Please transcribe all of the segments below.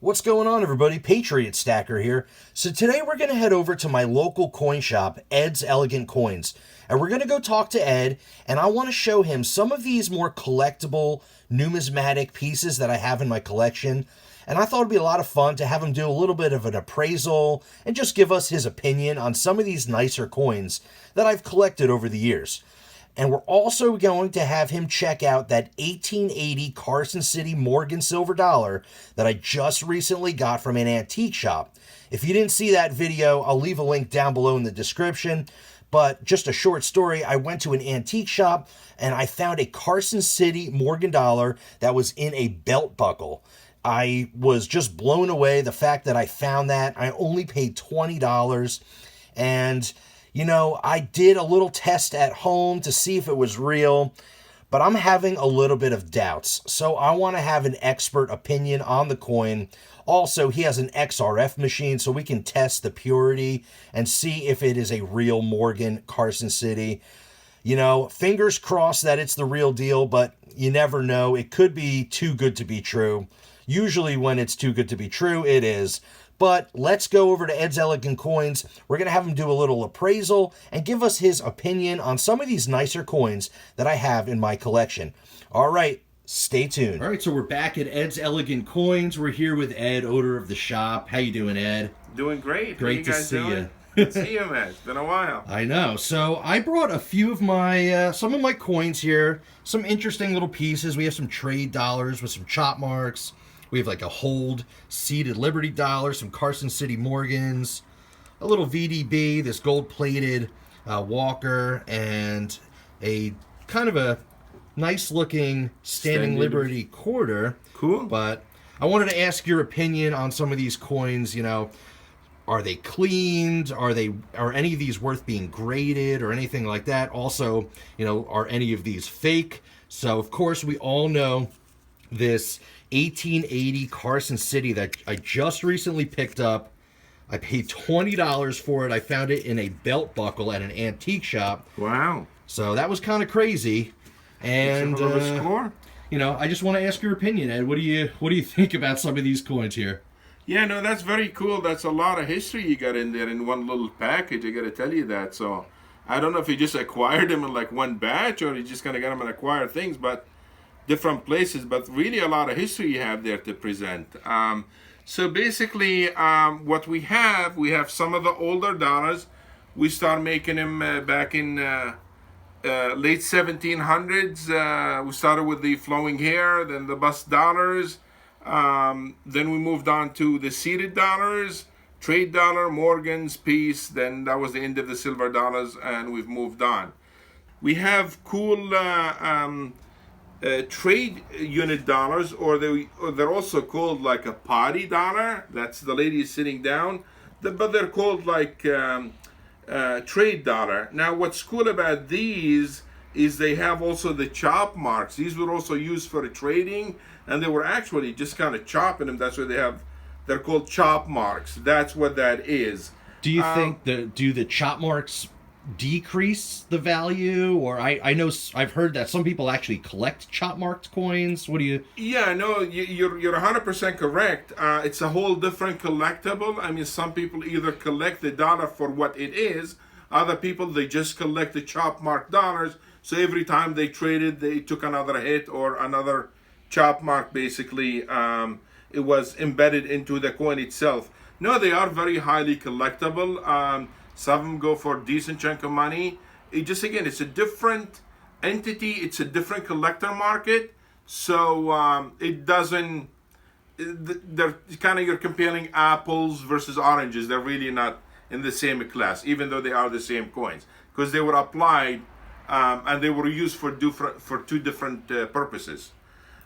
What's going on, everybody? Patriot Stacker here. So today we're going to head over to my local coin shop, Ed's Elegant Coins. And we're going to go talk to Ed, and I want to show him some of these more collectible numismatic pieces that I have in my collection. And I thought it'd be a lot of fun to have him do a little bit of an appraisal and just give us his opinion on some of these nicer coins that I've collected over the years. And we're also going to have him check out that 1880 Carson City Morgan silver dollar that I just recently got from an antique shop. If you didn't see that video, I'll leave a link down below in the description. But just a short story, I went to an antique shop and I found a Carson City Morgan dollar that was in a belt buckle. I was just blown away the fact that I found that. I only paid $20, and you know, I did a little test at home to see if it was real, but I'm having a little bit of doubts. So I want to have an expert opinion on the coin. Also, he has an XRF machine so we can test the purity and see if it is a real Morgan Carson City. You know, fingers crossed that it's the real deal, but you never know. It could be too good to be true. Usually when it's too good to be true, it is. But let's go over to Ed's Elegant Coins. We're going to have him do a little appraisal and give us his opinion on some of these nicer coins that I have in my collection. All right, stay tuned. All right, so we're back at Ed's Elegant Coins. We're here with Ed, owner of the shop. How you doing, Ed? Doing great. Great to see you. Good to see you, man. It's been a while. I know. So I brought a few of my, some of my coins here. Some interesting little pieces. We have some trade dollars with some chop marks. We have like a hold seated Liberty dollar, some Carson City Morgans, a little VDB, this gold-plated Walker, and a kind of a nice-looking Standing Liberty quarter. Cool. But I wanted to ask your opinion on some of these coins. You know, are they cleaned? Are any of these worth being graded or anything like that? Also, you know, are any of these fake? So, of course, we all know this 1880 Carson City that I just recently picked up. I paid $20 for it. I found it in a belt buckle at an antique shop. Wow. So that was kind of crazy. And score. You know, I just want to ask your opinion, Ed. What do you think about some of these coins here? Yeah, no, that's very cool. That's a lot of history you got in there in one little package. I got to tell you that. So I don't know if you just acquired them in like one batch or you just kind of got them and acquired things, but different places, but really a lot of history you have there to present. So basically, what we have some of the older dollars. We started making them back in late 1700s. We started with the flowing hair, then the bust dollars. Then we moved on to the seated dollars, trade dollar, Morgan's, piece. Then that was the end of the silver dollars, and we've moved on. We have cool trade unit dollars, or they're also called like a potty dollar. That's the lady sitting down, but they're called like trade dollar. Now, what's cool about these is they have also the chop marks. These were also used for trading, and they were actually just kind of chopping them. That's why they're called chop marks. That's what that is. Do you think do the chop marks decrease the value? Or I know I've heard that some people actually collect chop marked coins. What do you? Yeah, no, you're 100% correct. It's a whole different collectible. I mean, some people either collect the dollar for what it is. Other people, they just collect the chop marked dollars. So every time they traded, they took another hit or another chop mark. Basically, it was embedded into the coin itself. No, they are very highly collectible. Some of them go for a decent chunk of money. Again, it's a different entity. It's a different collector market. So it doesn't, they're kind of, you're comparing apples versus oranges. They're really not in the same class, even though they are the same coins. Because they were applied and they were used for two different purposes.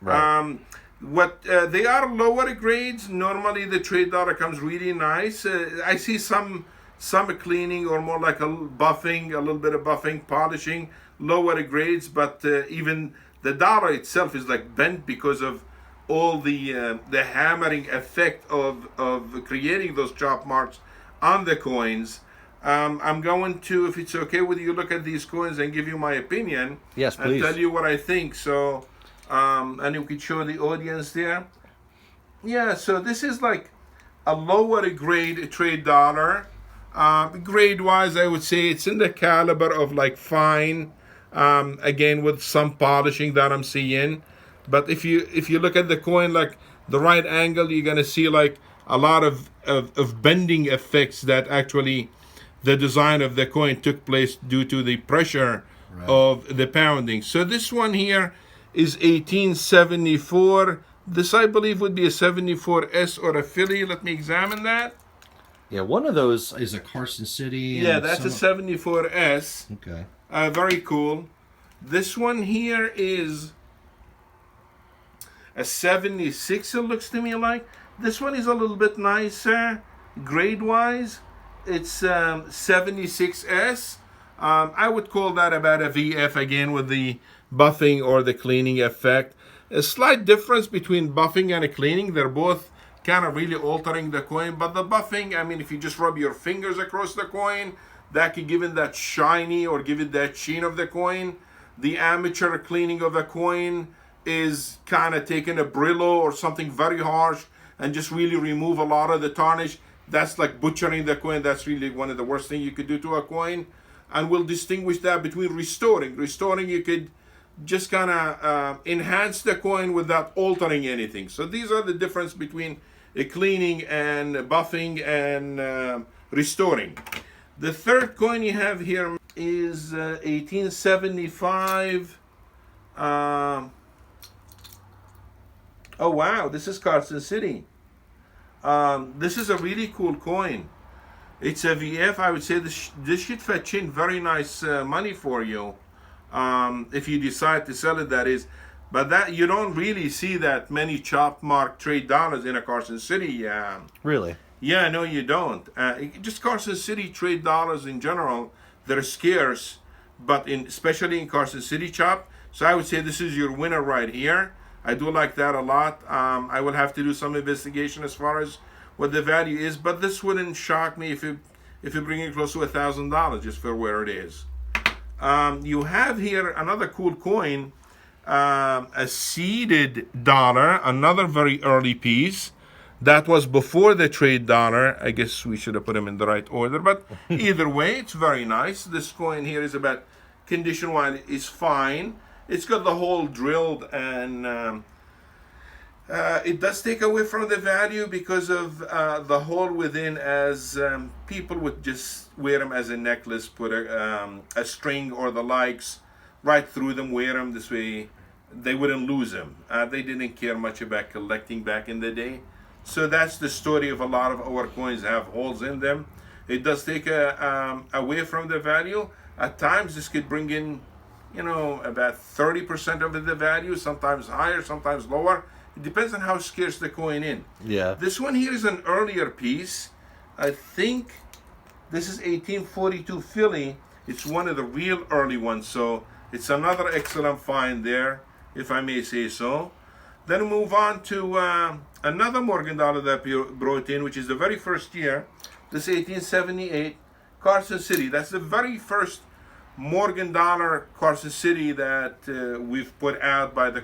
Right. They are lower grades. Normally the trade dollar comes really nice. I see some cleaning or more like a buffing, a little bit of buffing, polishing, lower grades, but even the dollar itself is like bent because of all the hammering effect of creating those chop marks on the coins. I'm going to, if it's okay with you, look at these coins and give you my opinion. Yes, please. And tell you what I think. So, and you could show the audience there. Yeah, so this is like a lower grade trade dollar. Grade wise, I would say it's in the caliber of like fine. Again, with some polishing that I'm seeing. But if you look at the coin like the right angle, you're gonna see like a lot of bending effects that actually the design of the coin took place due to the pressure of the pounding. So this one here is 1874. This, I believe, would be a 74S or a Philly. Let me examine that. Yeah, one of those is a Carson City. Yeah, that's a 74S. Okay. Very cool. This one here is a 76, it looks to me like. This one is a little bit nicer, grade-wise. It's 76S. I would call that about a VF again with the buffing or the cleaning effect. A slight difference between buffing and a cleaning. They're both kind of really altering the coin. But the buffing, I mean, if you just rub your fingers across the coin, that could give it that shiny or give it that sheen of the coin. The amateur cleaning of a coin is kind of taking a Brillo or something very harsh and just really remove a lot of the tarnish. That's like butchering the coin. That's really one of the worst things you could do to a coin. And we'll distinguish that between restoring. Restoring, you could just kind of enhance the coin without altering anything. So these are the difference between a cleaning and buffing and restoring. The third coin you have here is 1875. Oh wow, this is Carson City. This is a really cool coin. It's a VF. I would say this should fetch in very nice money for you if you decide to sell it. That is, but that you don't really see that many chop mark trade dollars in a Carson City. Really? Yeah, no, you don't. Just Carson City trade dollars in general, they're scarce, but especially in Carson City chop. So I would say this is your winner right here. I do like that a lot. I will have to do some investigation as far as what the value is, but this wouldn't shock me if you bring it close to $1,000 just for where it is. You have here another cool coin, a seeded dollar, another very early piece. That was before the trade dollar. I guess we should have put them in the right order, but either way, it's very nice. This coin here is about condition-wise is fine. It's got the hole drilled, and it does take away from the value because of the hole within, as people would just wear them as a necklace, put a string or the likes right through them, wear them this way. They wouldn't lose them. They didn't care much about collecting back in the day. So that's the story of a lot of our coins have holes in them. It does take away from the value. At times, this could bring in, about 30% of the value, sometimes higher, sometimes lower. It depends on how scarce the coin is. Yeah. This one here is an earlier piece. I think this is 1842 Philly. It's one of the real early ones, so it's another excellent find there, if I may say so. Then move on to another Morgan dollar that we brought in, which is the very first year. This is 1878, Carson City. That's the very first Morgan dollar Carson City that we've put out by the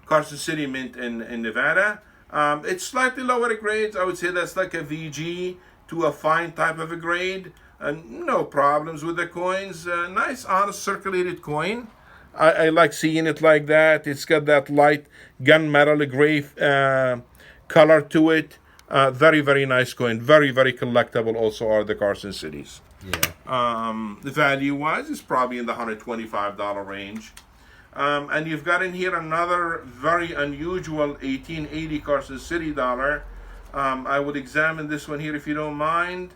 Carson City Mint in Nevada. It's slightly lower grades. I would say that's like a VG to a fine type of a grade. No problems with the coins. Nice, honest, circulated coin. I like seeing it like that. It's got that light gunmetal gray color to it. Very, very nice coin. Very, very collectible also are the Carson Cities. Yeah. The value-wise is probably in the $125 range. And you've got in here another very unusual 1880 Carson City dollar. I would examine this one here if you don't mind,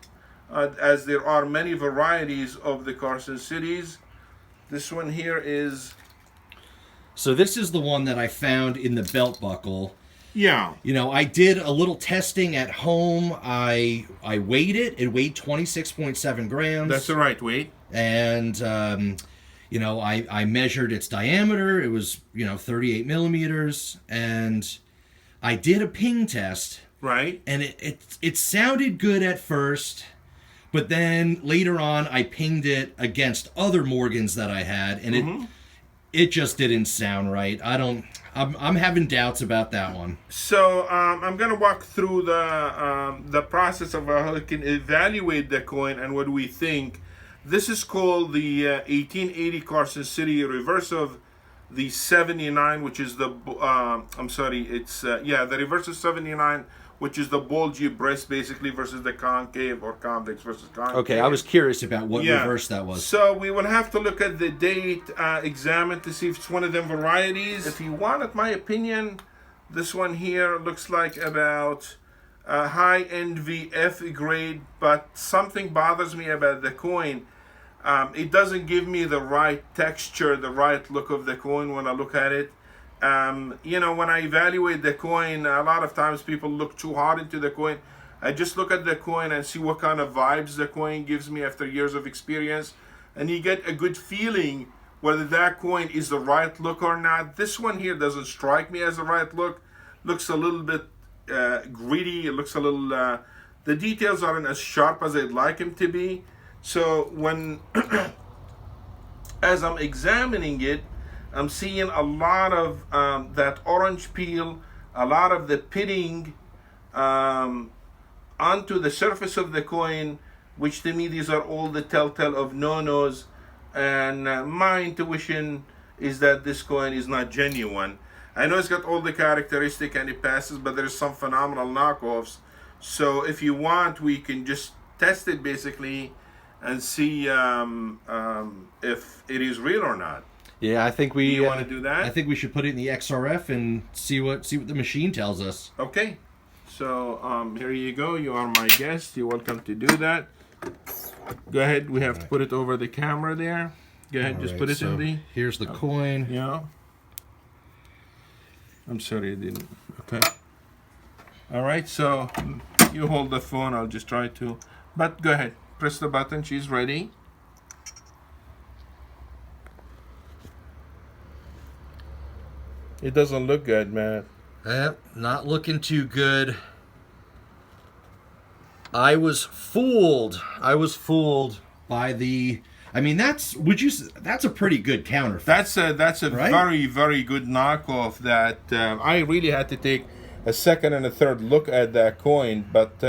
as there are many varieties of the Carson Cities. This one here is... So this is the one that I found in the belt buckle. Yeah. I did a little testing at home. I weighed it. It weighed 26.7 grams. That's the right weight. And, I measured its diameter. It was, 38 millimeters. And I did a ping test. Right. And it sounded good at first. But then later on, I pinged it against other Morgans that I had. And it just didn't sound right. I don't I'm having doubts about that one. So I'm gonna walk through the process of how we can evaluate the coin and what we think. This is called the 1880 Carson City reverse of the 79, which is the I'm sorry, it's the reverse of 79, which is the bulgy breast basically versus the concave or convex versus concave. Okay, I was curious about what reverse that was. So we will have to look at the date, examine to see if it's one of them varieties. If you wanted my opinion, this one here looks like about a high NVF grade, but something bothers me about the coin. It doesn't give me the right texture, the right look of the coin when I look at it. When I evaluate the coin, a lot of times people look too hard into the coin. I just look at the coin and see what kind of vibes the coin gives me after years of experience. And you get a good feeling whether that coin is the right look or not. This one here doesn't strike me as the right look. Looks a little bit greedy. It looks a little... the details aren't as sharp as I'd like them to be. So when... as I'm examining it, I'm seeing a lot of that orange peel, a lot of the pitting onto the surface of the coin, which to me these are all the telltale of no-nos. And my intuition is that this coin is not genuine. I know it's got all the characteristic and it passes, but there's some phenomenal knockoffs. So if you want, we can just test it basically and see if it is real or not. Yeah, I think we. You want to do that? I think we should put it in the XRF and see what the machine tells us. Okay. So here you go. You are my guest. You're welcome to do that. Go ahead. We have to put it over the camera there. Go ahead. Just put it in the. Here's the coin. Yeah. I'm sorry I didn't. Okay. All right. So you hold the phone. I'll just try to. But go ahead. Press the button. She's ready. It doesn't look good, man. Not looking too good. I was fooled by the. I mean, that's a pretty good counterfeit. That's a right? very, very good knockoff. That I really had to take a second and a third look at that coin. But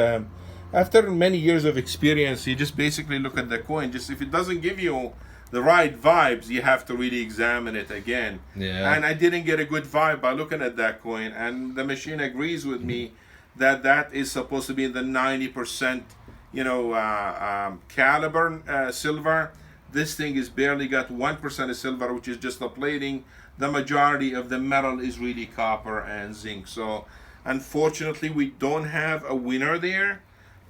after many years of experience, you just basically look at the coin. Just if it doesn't give you the right vibes, you have to really examine it again. Yeah. And I didn't get a good vibe by looking at that coin, and the machine agrees with me that that is supposed to be the 90%, caliber silver. This thing is barely got 1% of silver, which is just the plating. The majority of the metal is really copper and zinc. So, unfortunately, we don't have a winner there.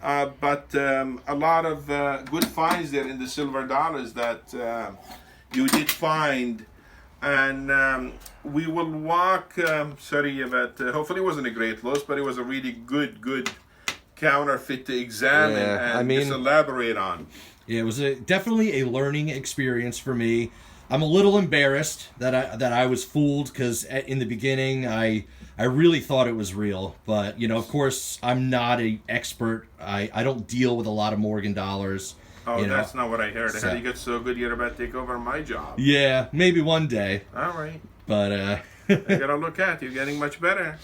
But a lot of good finds there in the silver dollars that you did find. And we will walk, hopefully it wasn't a great loss, but it was a really good counterfeit to examine just elaborate on. Yeah, it was definitely a learning experience for me. I'm a little embarrassed that I was fooled because in the beginning I really thought it was real, but of course I'm not an expert. I don't deal with a lot of Morgan dollars. Oh, that's not what I heard. How do you get so good you're about to take over my job? Yeah, maybe one day. All right. But I gotta look at you're getting much better.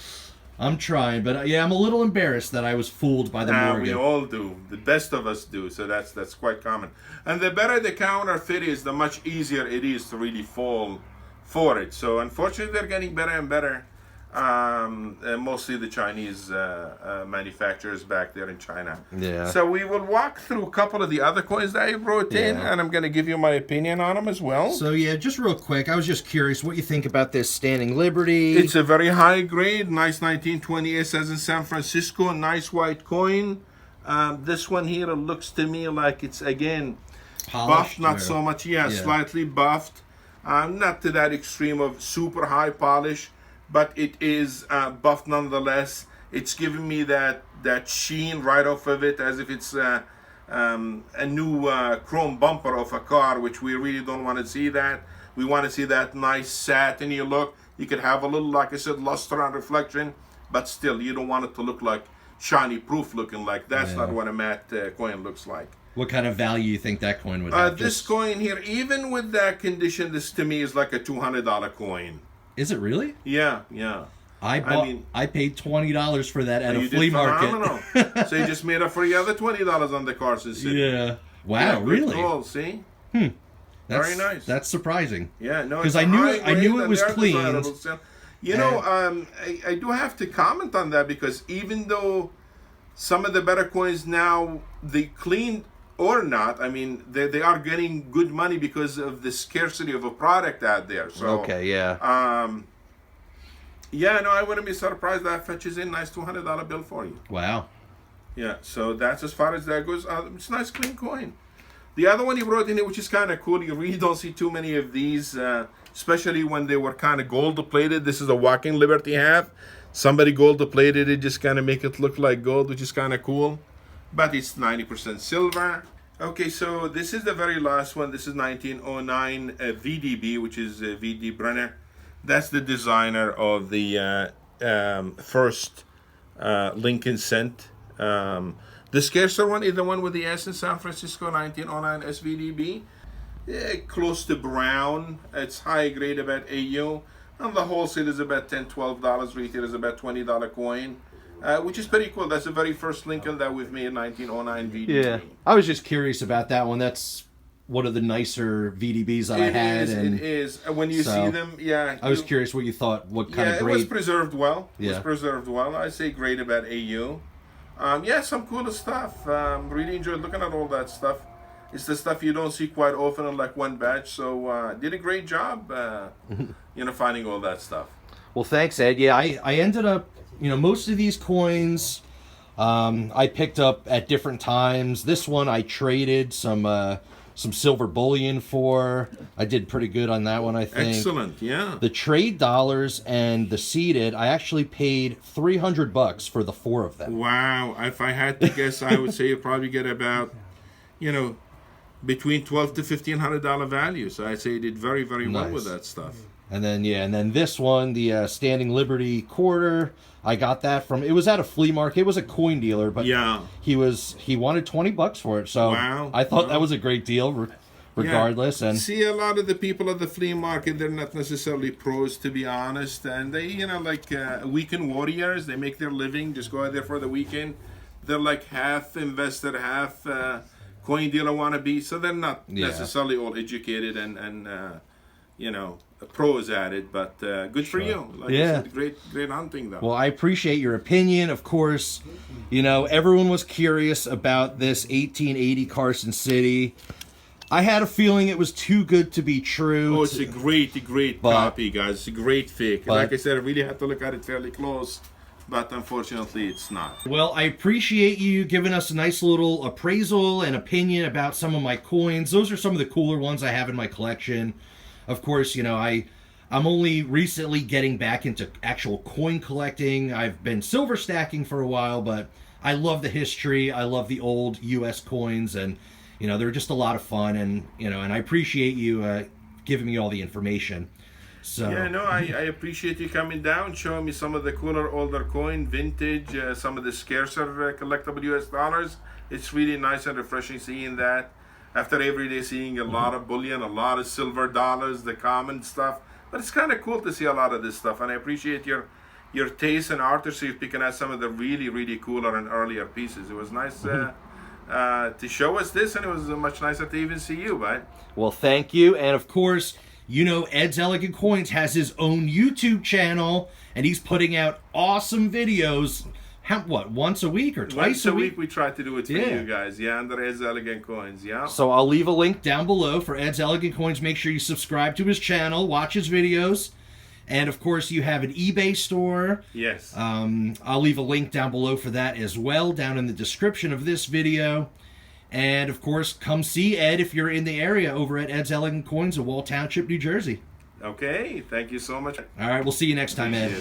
I'm trying, but I'm a little embarrassed that I was fooled by the Morgan. We all do. The best of us do. So that's quite common. And the better the counterfeit is, the much easier it is to really fall for it. So unfortunately, they're getting better and better. Mostly the Chinese manufacturers back there in China. Yeah. So we will walk through a couple of the other coins that I brought in, and I'm going to give you my opinion on them as well. So yeah, just real quick, I was just curious what you think about this Standing Liberty. It's a very high grade, nice 1920 it says in San Francisco, nice white coin. This one here looks to me like it's again Polished, buffed, not so much. Yeah, slightly buffed. Not to that extreme of super high polish, but it is buffed nonetheless. It's giving me that sheen right off of it, as if it's a new chrome bumper of a car, which we really don't want to see that. We want to see that nice satiny look. You could have a little, like I said, luster and reflection, but still, you don't want it to look like shiny proof looking like. That's not what a matte coin looks like. What kind of value you think that coin would have? This coin here, even with that condition, this to me is like a $200 coin. Is it really? Yeah, yeah. I paid $20 for that at a You flea did market. phenomenal. So you just made up for the other $20 on the Carson City. Yeah. Wow, Yeah, good really? call, see? That's, Very nice. That's surprising. Yeah, no, because it's I knew high it, I grade knew it and was they're clean. desirable still. You know, I do have to comment on that because even though some of the better coins now, they clean or not, I mean, they are getting good money because of the scarcity of a product out there. So Okay, yeah. yeah, no, I wouldn't be surprised that fetches in nice $200 bill for you. Wow. Yeah, so that's as far as that goes. It's a nice clean coin. The other one he brought in here, which is kind of cool, you really don't see too many of these, especially when they were kind of gold plated. This is a walking Liberty half. Somebody gold plated it, just kind of make it look like gold, which is kind of cool. But it's 90% silver. Okay, so this is the very last one. This is 1909 VDB, which is VD Brenner. That's the designer of the first Lincoln cent. The scarcer one is the one with the S in San Francisco, 1909 SVDB. Yeah, close to brown. It's high grade, about AU. And the wholesale is about $10, $12. Retail is about $20 coin, which is pretty cool. That's the very first Lincoln that we've made, 1909 VDB. Yeah. I was just curious about that one. That's one of the nicer VDBs that I had. It is. And when you see them, yeah. I was curious what you thought, what kind of grade. It was preserved well. Yeah. It was preserved well. I say grade about AU. Yeah, some cool stuff. Really enjoyed looking at all that stuff. It's the stuff you don't see quite often in like one batch. So did a great job, finding all that stuff. Well, thanks, Ed. Yeah, I ended up, most of these coins I picked up at different times. This one I traded some silver bullion for. I did pretty good on that one, I think. Excellent, yeah. The trade dollars and the seeded, I actually paid $300 for the 4 of them. Wow. If I had to guess, I would say you probably get about, between $1,200 to $1,500 value. So I'd say you did very, very well with that stuff. And then this one, the Standing Liberty quarter, I got that from, it was at a flea market. It was a coin dealer, but yeah, he wanted $20 for it. So wow. I thought that was a great deal regardless. Yeah. And see, a lot of the people at the flea market, they're not necessarily pros, to be honest. And they, like weekend warriors, they make their living, just go out there for the weekend. They're like half investor, half coin dealer wannabe. So they're not necessarily all educated and pros at it, but good for you. Like you said, great hunting though. Well, I appreciate your opinion. Of course, everyone was curious about this 1880 Carson City. I had a feeling it was too good to be true. Oh, it's a great copy, guys. It's a great fake. Like I said, I really had to look at it fairly close, but unfortunately it's not. Well, I appreciate you giving us a nice little appraisal and opinion about some of my coins. Those are some of the cooler ones I have in my collection. Of course, I'm only recently getting back into actual coin collecting. I've been silver stacking for a while, but I love the history. I love the old U.S. coins, and, they're just a lot of fun, and, and I appreciate you giving me all the information. So yeah, no, I appreciate you coming down, showing me some of the cooler older coin, vintage, some of the scarcer collectible U.S. dollars. It's really nice and refreshing seeing that. After every day seeing a lot of bullion, a lot of silver dollars, the common stuff. But it's kind of cool to see a lot of this stuff. And I appreciate your taste and artistry of picking out some of the really, really cooler and earlier pieces. It was nice to show us this, and it was much nicer to even see you, bud. Well, thank you. And of course, Ed's Elegant Coins has his own YouTube channel, and he's putting out awesome videos. Once a week or twice a week? We try to do it for you guys. Yeah, under Ed's Elegant Coins, yeah. So I'll leave a link down below for Ed's Elegant Coins. Make sure you subscribe to his channel, watch his videos. And, of course, you have an eBay store. Yes. I'll leave a link down below for that as well, down in the description of this video. And, of course, come see Ed if you're in the area over at Ed's Elegant Coins in Township, New Jersey. Okay, thank you so much. All right, we'll see you next time, Ed.